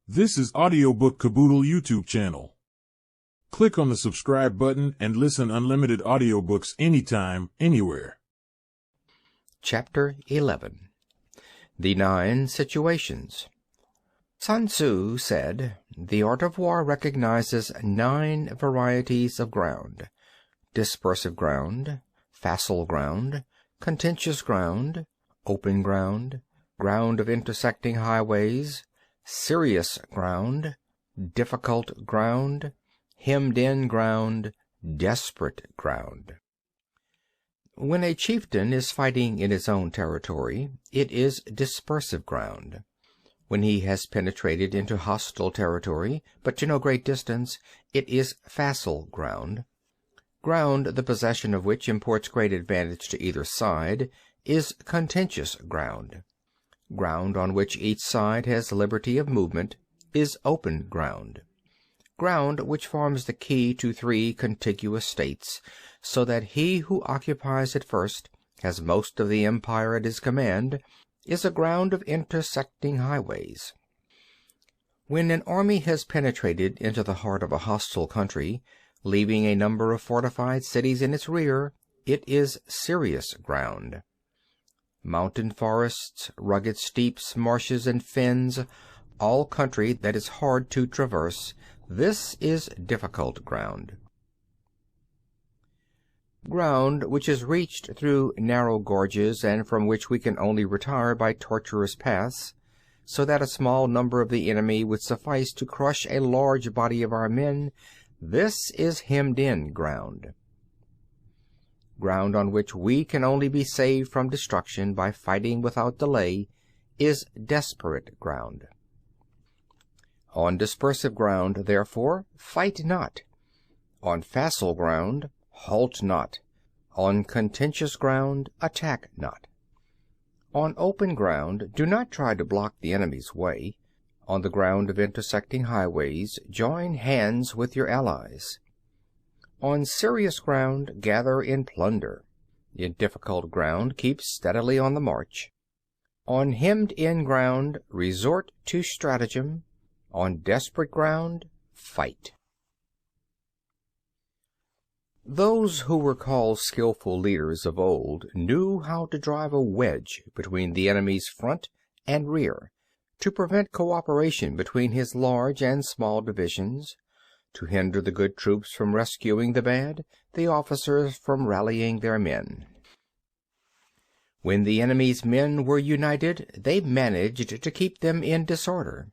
This is Audiobook Caboodle YouTube channel. Click on the subscribe button and listen unlimited audiobooks anytime, anywhere. Chapter 11. The 9 Situations. Sun Tzu said, "The art of war recognizes 9 varieties of ground: dispersive ground, facile ground, contentious ground, open ground, ground of intersecting highways, serious ground, difficult ground, hemmed-in ground, desperate ground." When a chieftain is fighting in his own territory, it is dispersive ground. When he has penetrated into hostile territory, but to no great distance, it is facile ground. Ground the possession of which imports great advantage to either side is contentious ground. Ground on which each side has liberty of movement is open ground. Ground which forms the key to 3 contiguous states, so that he who occupies it first has most of the empire at his command, is a ground of intersecting highways. When an army has penetrated into the heart of a hostile country, leaving a number of fortified cities in its rear, it is serious ground. Mountain forests, rugged steeps, marshes, and fens, all country that is hard to traverse, this is difficult ground. Ground which is reached through narrow gorges and from which we can only retire by tortuous paths, so that a small number of the enemy would suffice to crush a large body of our men, this is hemmed-in ground. Ground on which we can only be saved from destruction by fighting without delay is desperate ground. On dispersive ground, therefore, fight not. On facile ground, halt not. On contentious ground, attack not. On open ground, do not try to block the enemy's way. On the ground of intersecting highways, join hands with your allies. On serious ground, gather in plunder. In difficult ground, keep steadily on the march. On hemmed-in ground, resort to stratagem. On desperate ground, fight. Those who were called skillful leaders of old knew how to drive a wedge between the enemy's front and rear, to prevent cooperation between his large and small divisions, to hinder the good troops from rescuing the bad, the officers from rallying their men. When the enemy's men were united, they managed to keep them in disorder.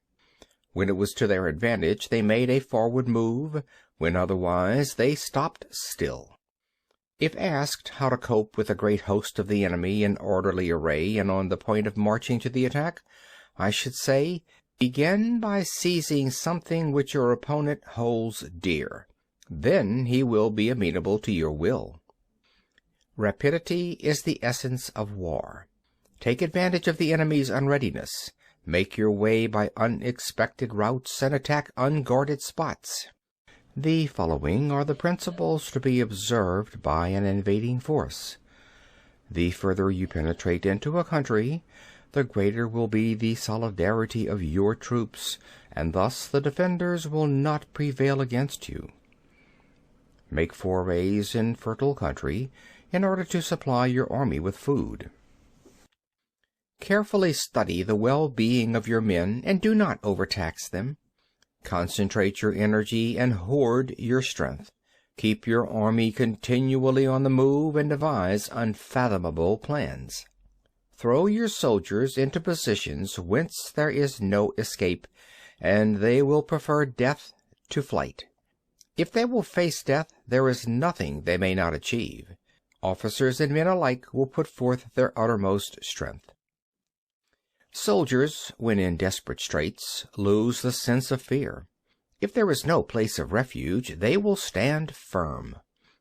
When it was to their advantage, they made a forward move; when otherwise, they stopped still. If asked how to cope with a great host of the enemy in orderly array and on the point of marching to the attack, I should say, begin by seizing something which your opponent holds dear. Then he will be amenable to your will. Rapidity is the essence of war. Take advantage of the enemy's unreadiness. Make your way by unexpected routes and attack unguarded spots. The following are the principles to be observed by an invading force. The further you penetrate into a country, the greater will be the solidarity of your troops, and thus the defenders will not prevail against you. Make forays in fertile country, in order to supply your army with food. Carefully study the well-being of your men, and do not overtax them. Concentrate your energy and hoard your strength. Keep your army continually on the move, and devise unfathomable plans. Throw your soldiers into positions whence there is no escape, and they will prefer death to flight. If they will face death, there is nothing they may not achieve. Officers and men alike will put forth their uttermost strength. Soldiers, when in desperate straits, lose the sense of fear. If there is no place of refuge, they will stand firm.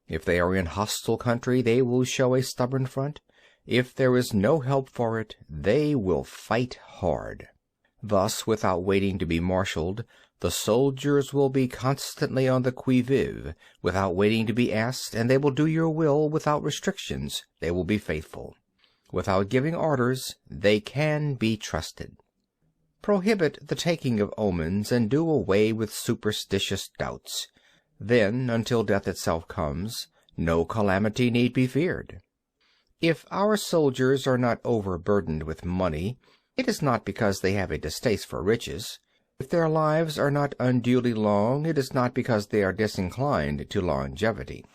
If they are in hostile country, they will show a stubborn front. If there is no help for it, they will fight hard. Thus, without waiting to be marshaled, the soldiers will be constantly on the qui vive, without waiting to be asked, and they will do your will without restrictions. They will be faithful. Without giving orders, they can be trusted. Prohibit the taking of omens, and do away with superstitious doubts. Then, until death itself comes, no calamity need be feared. If our soldiers are not overburdened with money, it is not because they have a distaste for riches. If their lives are not unduly long, it is not because they are disinclined to longevity.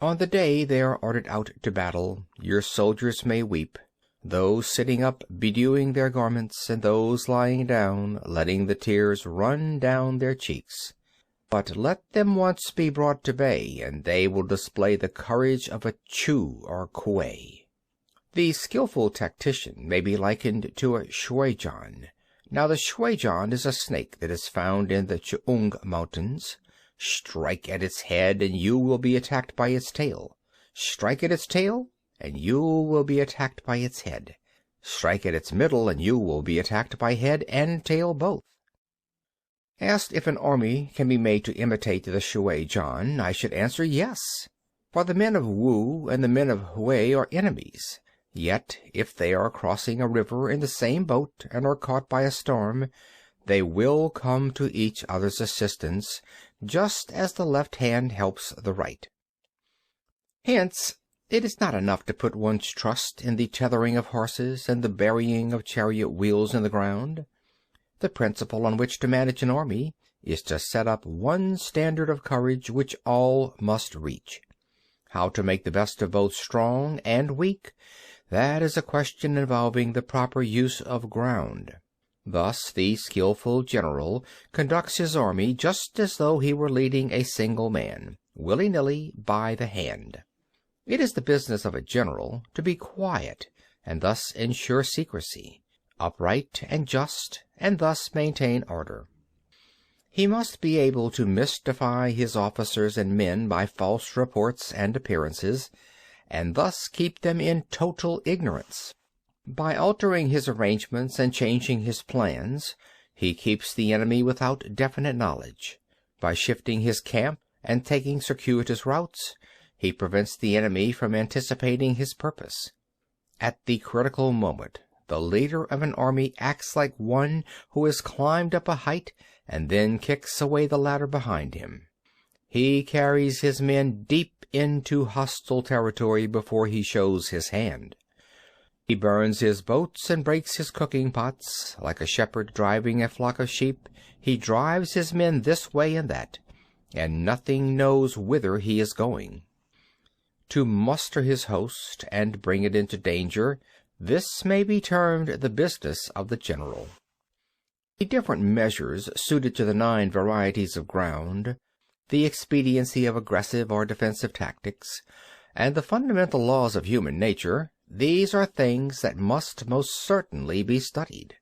On the day they are ordered out to battle, your soldiers may weep, those sitting up bedewing their garments, and those lying down letting the tears run down their cheeks. But let them once be brought to bay, and they will display the courage of a Chu or Kuei. The skillful tactician may be likened to a shuijan. Now the shuijan is a snake that is found in the Chuang Mountains. Strike at its head, and you will be attacked by its tail. Strike at its tail, and you will be attacked by its head. Strike at its middle, and you will be attacked by head and tail both. Asked if an army can be made to imitate the shuijan, I should answer yes, for the men of Wu and the men of Hui are enemies. Yet, if they are crossing a river in the same boat and are caught by a storm, they will come to each other's assistance, just as the left hand helps the right. Hence, it is not enough to put one's trust in the tethering of horses and the burying of chariot wheels in the ground. The principle on which to manage an army is to set up one standard of courage which all must reach. How to make the best of both strong and weak, that is a question involving the proper use of ground. Thus the skillful general conducts his army just as though he were leading a single man, willy-nilly, by the hand. It is the business of a general to be quiet and thus ensure secrecy, upright and just, and thus maintain order. He must be able to mystify his officers and men by false reports and appearances, and thus keep them in total ignorance. By altering his arrangements and changing his plans, he keeps the enemy without definite knowledge. By shifting his camp and taking circuitous routes, he prevents the enemy from anticipating his purpose. At the critical moment, the leader of an army acts like one who has climbed up a height and then kicks away the ladder behind him. He carries his men deep into hostile territory before he shows his hand. He burns his boats and breaks his cooking pots. Like a shepherd driving a flock of sheep, he drives his men this way and that, and nothing knows whither he is going. To muster his host and bring it into danger, this may be termed the business of the general. The different measures suited to the 9 varieties of ground, the expediency of aggressive or defensive tactics, and the fundamental laws of human nature, these are things that must most certainly be studied.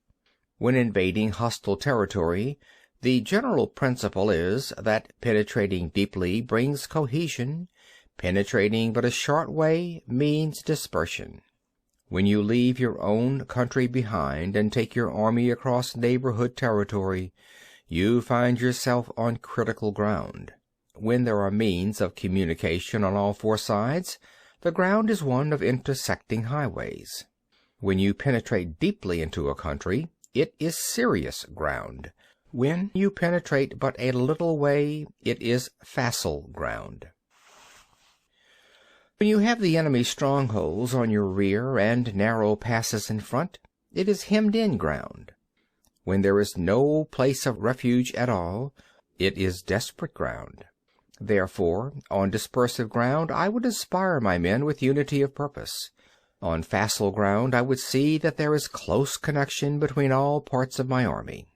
When invading hostile territory, the general principle is that penetrating deeply brings cohesion, penetrating but a short way means dispersion. When you leave your own country behind and take your army across neighborhood territory, you find yourself on critical ground. When there are means of communication on all 4 sides, the ground is one of intersecting highways. When you penetrate deeply into a country, it is serious ground. When you penetrate but a little way, it is facile ground. When you have the enemy's strongholds on your rear and narrow passes in front, it is hemmed-in ground. When there is no place of refuge at all, it is desperate ground. Therefore, on dispersive ground I would inspire my men with unity of purpose. On facile ground I would see that there is close connection between all parts of my army.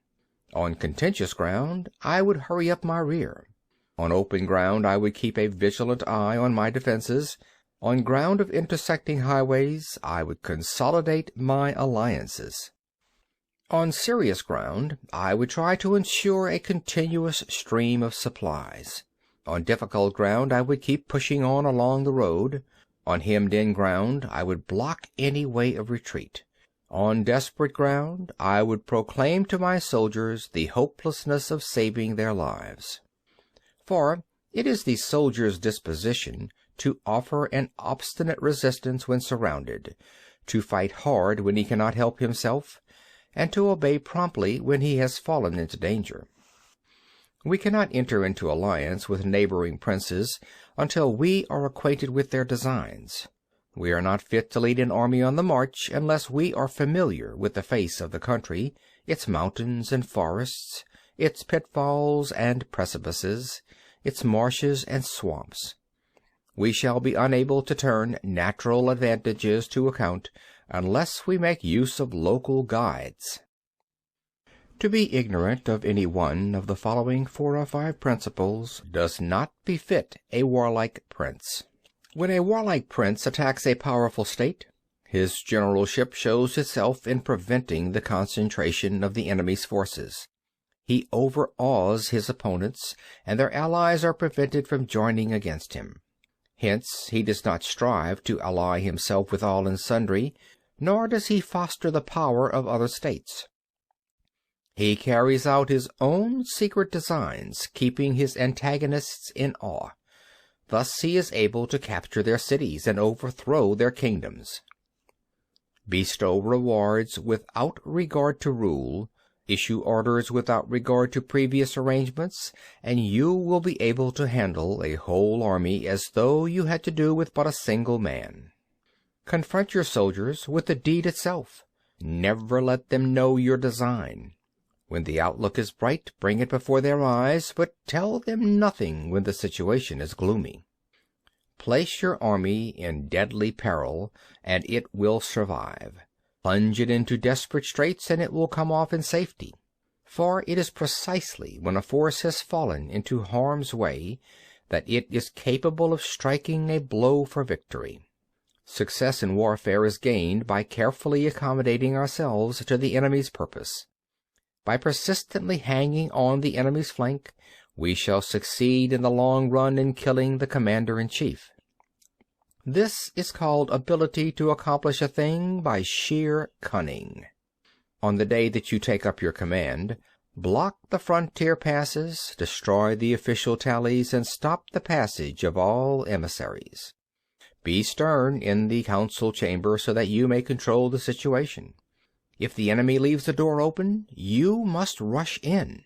On contentious ground I would hurry up my rear. On open ground I would keep a vigilant eye on my defenses. On ground of intersecting highways I would consolidate my alliances. On serious ground I would try to ensure a continuous stream of supplies. On difficult ground I would keep pushing on along the road. On hemmed-in ground I would block any way of retreat. On desperate ground I would proclaim to my soldiers the hopelessness of saving their lives. For it is the soldier's disposition to offer an obstinate resistance when surrounded, to fight hard when he cannot help himself, and to obey promptly when he has fallen into danger. We cannot enter into alliance with neighboring princes until we are acquainted with their designs. We are not fit to lead an army on the march unless we are familiar with the face of the country, its mountains and forests, its pitfalls and precipices, its marshes and swamps. We shall be unable to turn natural advantages to account unless we make use of local guides. To be ignorant of any one of the following 4 or 5 principles does not befit a warlike prince. When a warlike prince attacks a powerful state, his generalship shows itself in preventing the concentration of the enemy's forces. He overawes his opponents, and their allies are prevented from joining against him. Hence he does not strive to ally himself with all and sundry, nor does he foster the power of other states. He carries out his own secret designs, keeping his antagonists in awe. Thus he is able to capture their cities and overthrow their kingdoms. Bestow rewards without regard to rule, issue orders without regard to previous arrangements, and you will be able to handle a whole army as though you had to do with but a single man. Confront your soldiers with the deed itself. Never let them know your design. When the outlook is bright, bring it before their eyes, but tell them nothing when the situation is gloomy. Place your army in deadly peril, and it will survive. Plunge it into desperate straits, and it will come off in safety. For it is precisely when a force has fallen into harm's way that it is capable of striking a blow for victory. Success in warfare is gained by carefully accommodating ourselves to the enemy's purpose. By persistently hanging on the enemy's flank, we shall succeed in the long run in killing the commander-in-chief. This is called ability to accomplish a thing by sheer cunning. On the day that you take up your command, block the frontier passes, destroy the official tallies, and stop the passage of all emissaries. Be stern in the council chamber so that you may control the situation. If the enemy leaves the door open, you must rush in.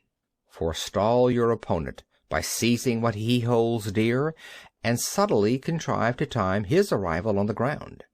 Forestall your opponent by seizing what he holds dear, and subtly contrive to time his arrival on the ground.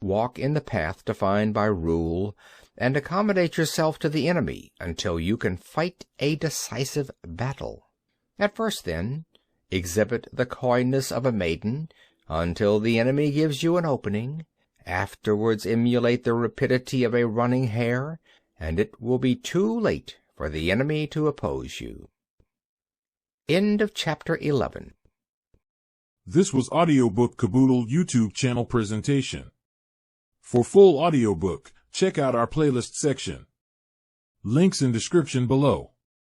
Walk in the path defined by rule, and accommodate yourself to the enemy until you can fight a decisive battle. At first, then, exhibit the coyness of a maiden until the enemy gives you an opening. Afterwards emulate the rapidity of a running hare, and it will be too late for the enemy to oppose you. End of chapter 11. This was Audiobook Caboodle YouTube channel presentation. For full audiobook, check out our playlist section. Links in description below.